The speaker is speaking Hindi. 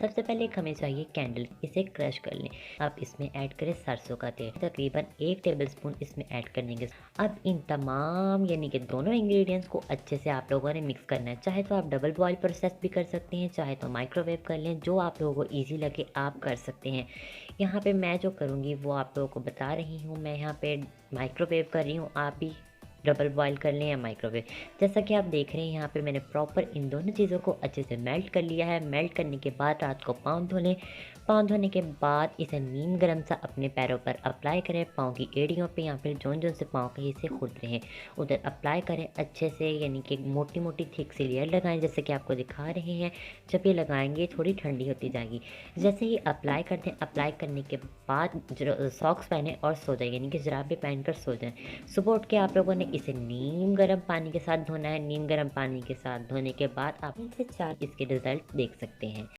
सबसे पहले एक हमें चाहिए कैंडल, इसे क्रश कर लें। अब इसमें ऐड करें सरसों का तेल, तकरीबन 1 टेबलस्पून इसमें ऐड करने के। अब इन तमाम यानी कि दोनों इंग्रेडिएंट्स को अच्छे से आप लोगों ने मिक्स करना है। चाहे तो आप डबल बॉयल प्रोसेस भी कर सकते हैं, चाहे तो माइक्रोवेव कर लें, जो आप लोगों को ईज़ी लगे आप कर सकते हैं। यहाँ पे मैं जो करूँगी वो आप लोगों को बता रही हूँ। मैं यहाँ पे माइक्रोवेव कर रही हूँ, आप भी डबल बॉयल कर लें या माइक्रोवेव। जैसा कि आप देख रहे हैं यहाँ पे मैंने प्रॉपर इन दोनों चीज़ों को अच्छे से मेल्ट कर लिया है। मेल्ट करने के बाद रात को पाँव धो लें। पाँव धोने के बाद इसे नीम गर्म सा अपने पैरों पर अप्लाई करें, पाँव की एड़ियों पे या फिर जोन-जोन से पाँव के हिस्से खुल रहे हैं उधर अप्लाई करें अच्छे से, यानी कि मोटी-मोटी थिक सी लेयर लगाएँ जैसे कि आपको दिखा रहे हैं। जब ये लगाएँगे थोड़ी ठंडी होती जाएगी। जैसे ही अप्लाई कर दें, अप्लाई करने के बाद सॉक्स पहने और सो जाएँ, यानी कि जुराबें पहनकर सो जाएँ। सुबह उठ के आप लोगों ने इसे नीम गर्म पानी के साथ धोना है। नीम गर्म पानी के साथ धोने के बाद आप 3 से 4 इसके रिज़ल्ट देख सकते हैं।